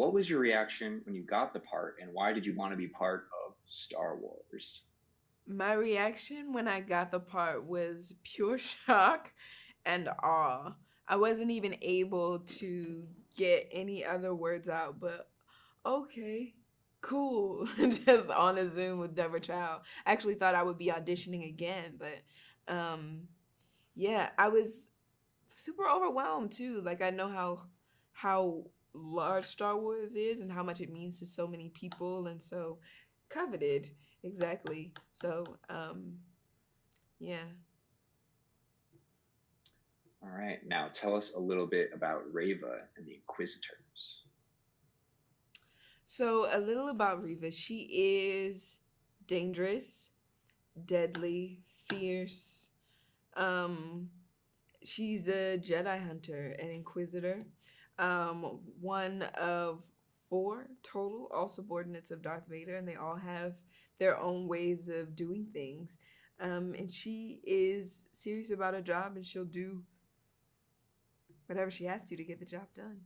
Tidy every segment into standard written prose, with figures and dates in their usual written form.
What was your reaction when you got the part, and why did you want to be part of Star Wars? My reaction when I got the part was pure shock and awe. I wasn't even able to get any other words out, but okay, cool. Just on a Zoom with Deborah Chow. I actually thought I would be auditioning again, but um, yeah, I was super overwhelmed too. Like I know how large Star Wars is and how much it means to so many people, and so coveted. Exactly. So yeah. All right, now tell us a little bit about Reva and the Inquisitors. So a little about Reva. She is dangerous, deadly, fierce. Um, she's a Jedi hunter, an Inquisitor. One of four total, all subordinates of Darth Vader, and they all have their own ways of doing things. And she is serious about her job, and she'll do whatever she has to get the job done.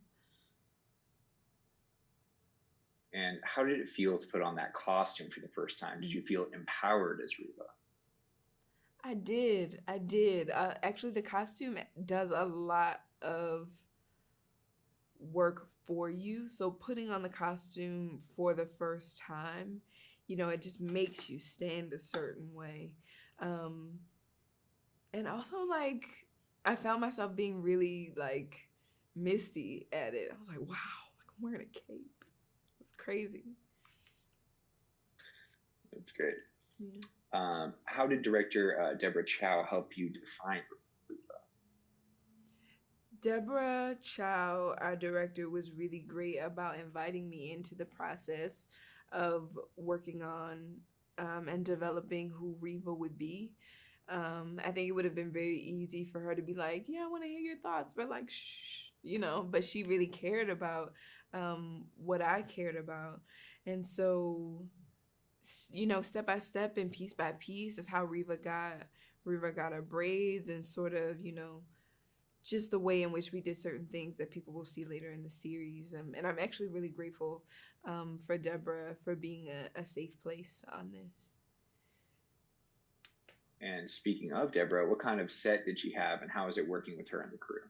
And how did it feel to put on that costume for the first time? Did you feel empowered as Reva? I did. I did. Actually, the costume does a lot of work for you. So putting on the costume for the first time, it just makes you stand a certain way. Um, and also, like, I found myself being really, like, misty at it. I was like, wow, like, I'm wearing a cape. It's crazy. That's great. Yeah. How did director Deborah Chow help you define Reva? Deborah Chow, our director, was really great about inviting me into the process of working on and developing who Reva would be. I think it would have been very easy for her to be like, "Yeah, I want to hear your thoughts," but like, shh, But she really cared about what I cared about, and so step by step and piece by piece is how Reva got her braids and sort of just the way in which we did certain things that people will see later in the series. And I'm actually really grateful for Deborah for being a safe place on this. And speaking of Deborah, what kind of set did she have, and how is it working with her and the crew?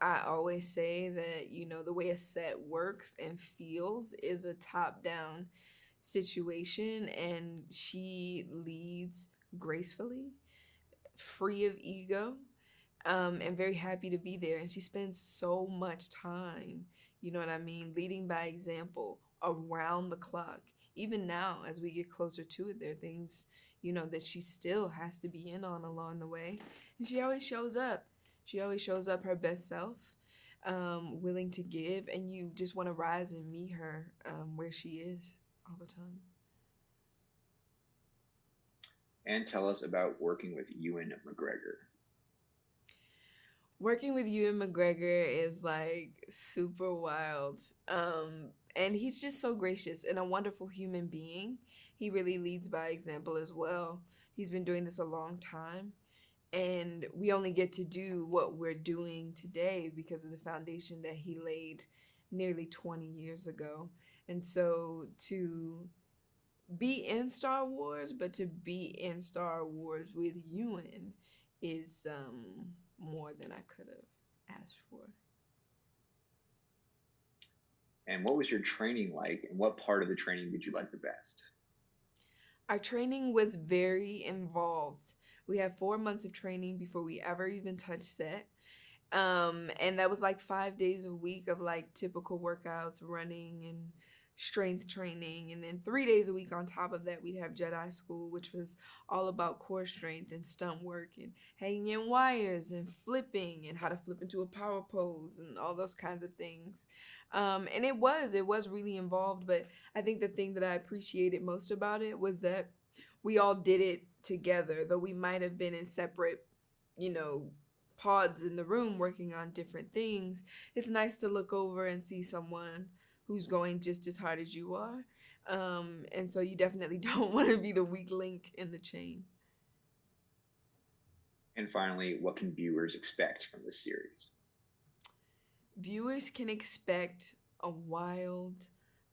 I always say that, the way a set works and feels is a top down situation, and she leads gracefully, free of ego, and very happy to be there. And she spends so much time, you know what I mean, leading by example around the clock. Even now, as we get closer to it, there are things, that she still has to be in on along the way. And she always shows up. She always shows up her best self, willing to give, and you just want to rise and meet her where she is all the time. And tell us about working with Ewan McGregor. Working with Ewan McGregor is like super wild. And he's just so gracious and a wonderful human being. He really leads by example as well. He's been doing this a long time, and we only get to do what we're doing today because of the foundation that he laid nearly 20 years ago. And so to be in Star Wars, but to be in Star Wars with Ewan is more than I could have asked for. And what was your training like, and what part of the training did you like the best? Our training was very involved. We had 4 months of training before we ever even touched set. And that was like 5 days a week of like typical workouts, running and strength training. And then 3 days a week on top of that, we'd have Jedi school, which was all about core strength and stunt work and hanging in wires and flipping and how to flip into a power pose and all those kinds of things. And it was really involved. But I think the thing that I appreciated most about it was that we all did it together, though we might have been in separate, you know, pods in the room working on different things. It's nice to look over and see someone who's going just as hard as you are. And so you definitely don't want to be the weak link in the chain. And finally, what can viewers expect from this series? Viewers can expect a wild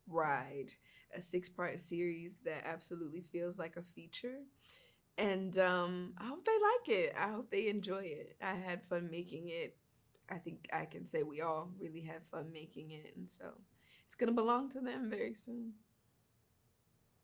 ride, a six-part series that absolutely feels like a feature. And I hope they like it. I hope they enjoy it. I had fun making it. I think I can say we all really had fun making it. And so it's going to belong to them very soon.